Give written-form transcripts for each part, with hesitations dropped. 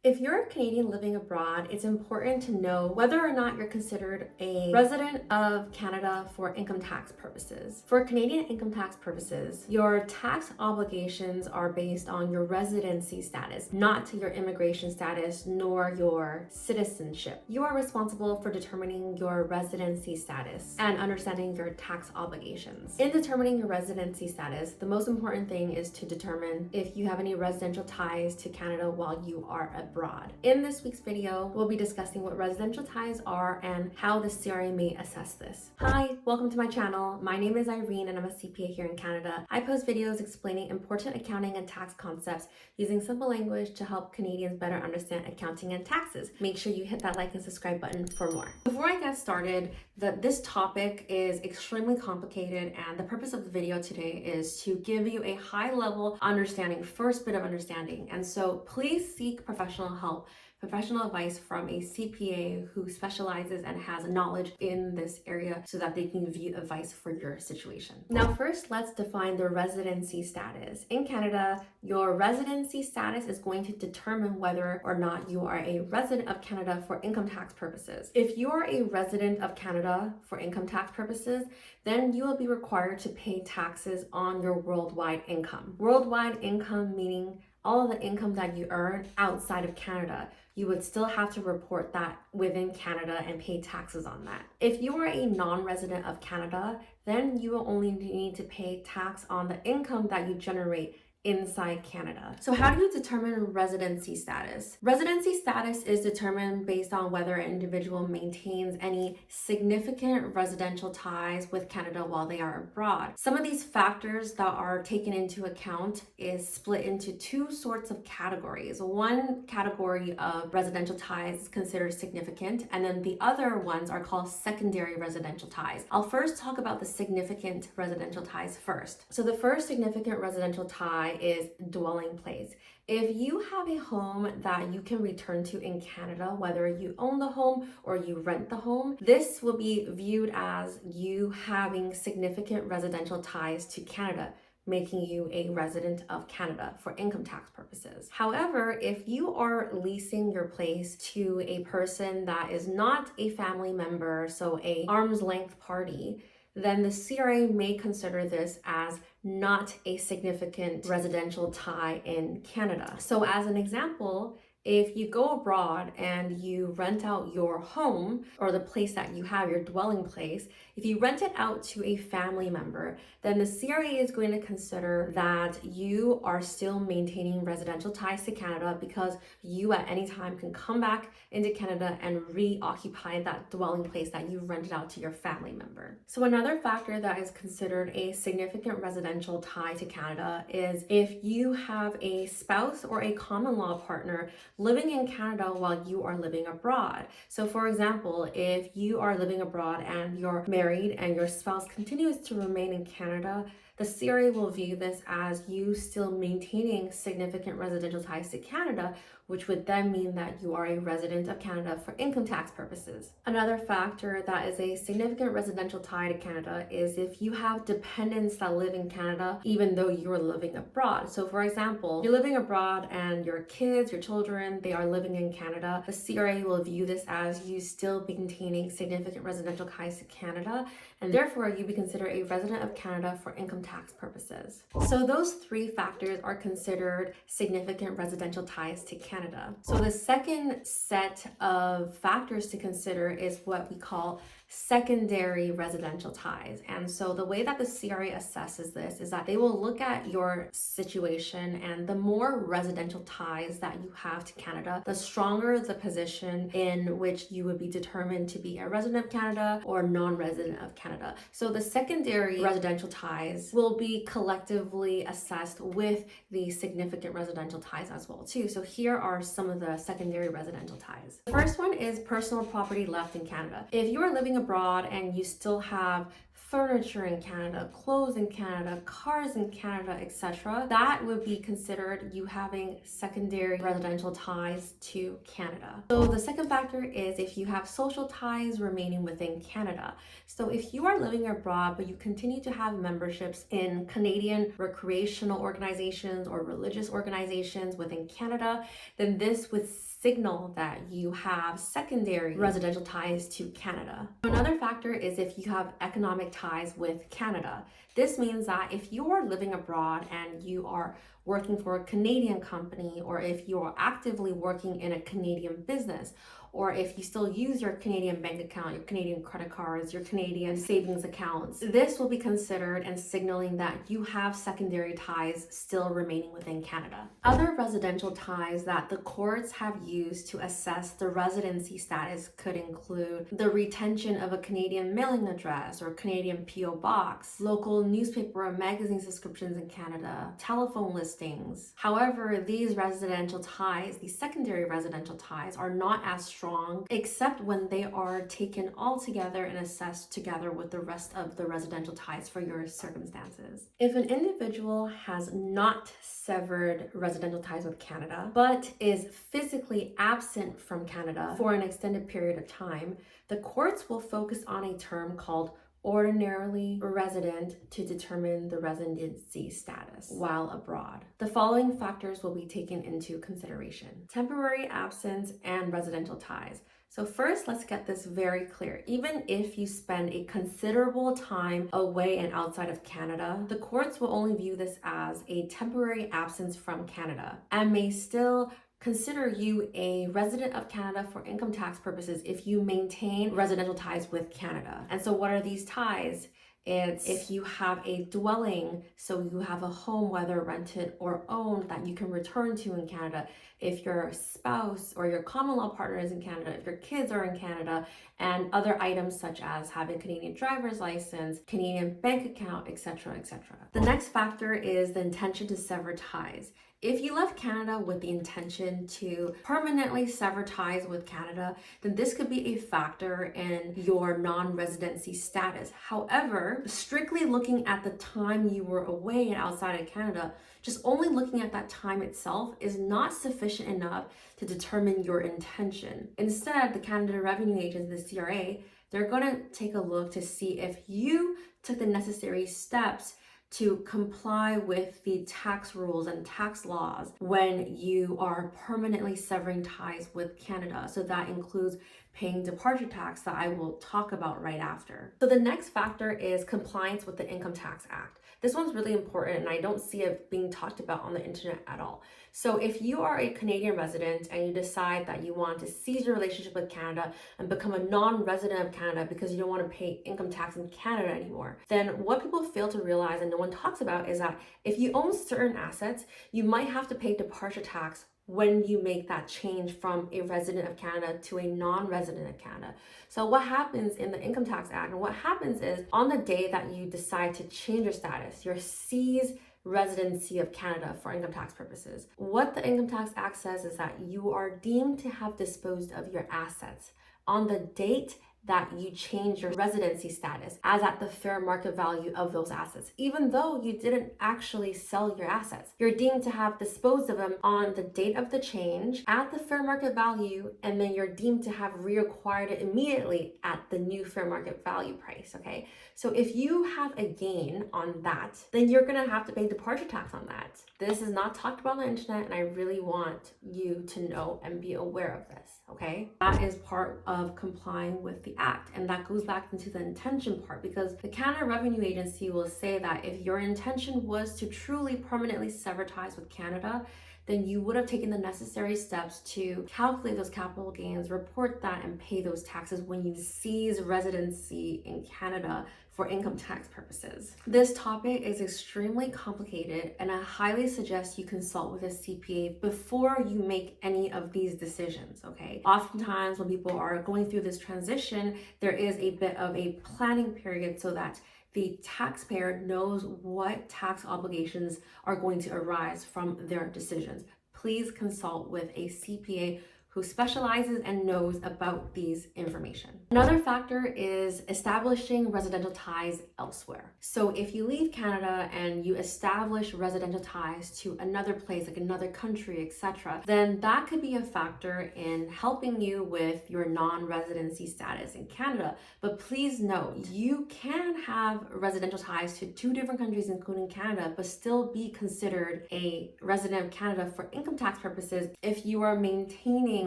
If you're a Canadian living abroad, it's important to know whether or not you're considered a resident of Canada for income tax purposes. For Canadian income tax purposes, your tax obligations are based on your residency status, not to your immigration status nor your citizenship. You are responsible for determining your residency status and understanding your tax obligations. In determining your residency status, the most important thing is to determine if you have any residential ties to Canada while you are abroad. In this week's video, we'll be discussing what residential ties are and how the CRA may assess this. Hi, welcome to my channel. My name is Irene and I'm a CPA here in Canada. I post videos explaining important accounting and tax concepts using simple language to help Canadians better understand accounting and taxes. Make sure you hit that like and subscribe button for more. Before I get started, this topic is extremely complicated, and the purpose of the video today is to give you a high level understanding, first bit of understanding. And so please seek professional help, professional advice from a CPA who specializes and has knowledge in this area so that they can give you advice for your situation. Now, first, let's define the residency status. In Canada, your residency status is going to determine whether or not you are a resident of Canada for income tax purposes. If you are a resident of Canada for income tax purposes, then you will be required to pay taxes on your worldwide income. Worldwide income meaning all of the income that you earn outside of Canada. You would still have to report that within Canada and pay taxes on that. If you are a non-resident of Canada, then you will only need to pay tax on the income that you generate inside Canada. So how do you determine residency status? Residency status is determined based on whether an individual maintains any significant residential ties with Canada while they are abroad. Some of these factors that are taken into account is split into two sorts of categories. One category of residential ties is considered significant, and then the other ones are called secondary residential ties. I'll first talk about the significant residential ties first. So the first significant residential tie is dwelling place. If you have a home that you can return to in Canada, whether you own the home or you rent the home, this will be viewed as you having significant residential ties to Canada, making you a resident of Canada for income tax purposes. However, if you are leasing your place to a person that is not a family member, so a arm's length party, then the CRA may consider this as not a significant residential tie in Canada. So as an example, if you go abroad and you rent out your home or the place that you have, your dwelling place, if you rent it out to a family member, then the CRA is going to consider that you are still maintaining residential ties to Canada because you at any time can come back into Canada and reoccupy that dwelling place that you rented out to your family member. So another factor that is considered a significant residential tie to Canada is if you have a spouse or a common law partner living in Canada while you are living abroad. So for example, if you are living abroad and you're married and your spouse continues to remain in Canada, the CRA will view this as you still maintaining significant residential ties to Canada, which would then mean that you are a resident of Canada for income tax purposes. Another factor that is a significant residential tie to Canada is if you have dependents that live in Canada, even though you're living abroad. So for example, you're living abroad and your kids, your children, they are living in Canada. The CRA will view this as you still maintaining significant residential ties to Canada, and therefore you be considered a resident of Canada for income tax purposes. So those three factors are considered significant residential ties to Canada. So the second set of factors to consider is what we call secondary residential ties. And so the way that the CRA assesses this is that they will look at your situation, and the more residential ties that you have to Canada, the stronger the position in which you would be determined to be a resident of Canada or non-resident of Canada. So the secondary residential ties will be collectively assessed with the significant residential ties as well too. So here are some of the secondary residential ties. The first one is personal property left in Canada. If you are living abroad and you still have furniture in Canada, clothes in Canada, cars in Canada, etc., that would be considered you having secondary residential ties to Canada. So the second factor is if you have social ties remaining within Canada. So if you are living abroad but you continue to have memberships in Canadian recreational organizations or religious organizations within Canada, then this would signal that you have secondary residential ties to Canada. Another factor is if you have economic ties with Canada. This means that if you are living abroad and you are working for a Canadian company, or if you are actively working in a Canadian business, or if you still use your Canadian bank account, your Canadian credit cards, your Canadian savings accounts, this will be considered and signaling that you have secondary ties still remaining within Canada. Other residential ties that the courts have used to assess the residency status could include the retention of a Canadian mailing address or Canadian PO box, local newspaper or magazine subscriptions in Canada, telephone listings. However, these residential ties, these secondary residential ties, are not as strong except when they are taken all together and assessed together with the rest of the residential ties for your circumstances. If an individual has not severed residential ties with Canada, but is physically absent from Canada for an extended period of time, the courts will focus on a term called ordinarily resident to determine the residency status while abroad. The following factors will be taken into consideration: temporary absence and residential ties. So first, let's get this very clear. Even if you spend a considerable time away and outside of Canada, the courts will only view this as a temporary absence from Canada and may still consider you a resident of Canada for income tax purposes if you maintain residential ties with Canada. And so what are these ties? It's if you have a dwelling, so you have a home, whether rented or owned, that you can return to in Canada. If your spouse or your common law partner is in Canada, if your kids are in Canada, and other items such as having a Canadian driver's license, Canadian bank account, etc., etc. The next factor is the intention to sever ties. If you left Canada with the intention to permanently sever ties with Canada, then this could be a factor in your non-residency status. However, strictly looking at the time you were away and outside of Canada, just only looking at that time itself is not sufficient enough to determine your intention. Instead, the Canada Revenue Agency, the CRA, they're going to take a look to see if you took the necessary steps to comply with the tax rules and tax laws when you are permanently severing ties with Canada. So that includes paying departure tax that I will talk about right after. So the next factor is compliance with the Income Tax Act. This one's really important and I don't see it being talked about on the internet at all. So if you are a Canadian resident and you decide that you want to cease your relationship with Canada and become a non-resident of Canada because you don't want to pay income tax in Canada anymore, then what people fail to realize and no one talks about is that if you own certain assets, you might have to pay departure tax when you make that change from a resident of Canada to a non-resident of Canada. So what happens in the Income Tax Act, and what happens is on the day that you decide to change your status, your cease residency of Canada for income tax purposes, what the Income Tax Act says is that you are deemed to have disposed of your assets on the date that you change your residency status as at the fair market value of those assets. Even though you didn't actually sell your assets, you're deemed to have disposed of them on the date of the change at the fair market value, and then you're deemed to have reacquired it immediately at the new fair market value price, okay? So if you have a gain on that, then you're gonna have to pay departure tax on that. This is not talked about on the internet, and I really want you to know and be aware of this, okay? That is part of complying with the act, and that goes back into the intention part, because the Canada Revenue Agency will say that if your intention was to truly permanently sever ties with Canada, then you would have taken the necessary steps to calculate those capital gains, report that, and pay those taxes when you cease residency in Canada for income tax purposes. This topic is extremely complicated, and I highly suggest you consult with a CPA before you make any of these decisions, okay? Oftentimes when people are going through this transition, there is a bit of a planning period so that the taxpayer knows what tax obligations are going to arise from their decisions. Please consult with a CPA who specializes and knows about these information. Another factor is establishing residential ties elsewhere. So if you leave Canada and you establish residential ties to another place, like another country, etc., then that could be a factor in helping you with your non-residency status in Canada. But please note, you can have residential ties to 2 different countries, including Canada, but still be considered a resident of Canada for income tax purposes if you are maintaining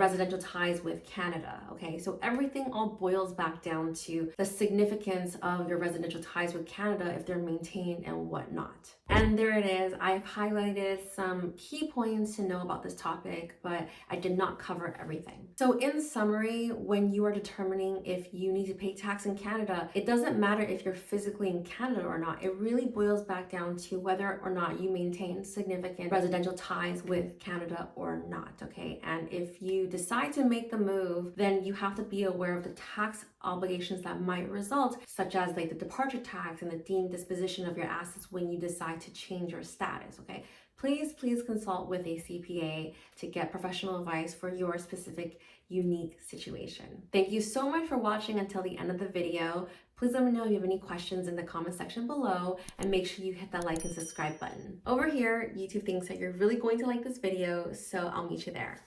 residential ties with Canada, okay? So everything all boils back down to the significance of your residential ties with Canada, if they're maintained and whatnot. And there it is. I've highlighted some key points to know about this topic, but I did not cover everything. So in summary, when you are determining if you need to pay tax in Canada, it doesn't matter if you're physically in Canada or not. It really boils back down to whether or not you maintain significant residential ties with Canada or not, okay? And if you decide to make the move, then you have to be aware of the tax obligations that might result, such as like the departure tax and the deemed disposition of your assets when you decide to change your status, okay? Please consult with a CPA to get professional advice for your specific unique situation. Thank you so much for watching until the end of the video. Please let me know if you have any questions in the comment section below, and make sure you hit that like and subscribe button. Over here, YouTube thinks that you're really going to like this video, so I'll meet you there.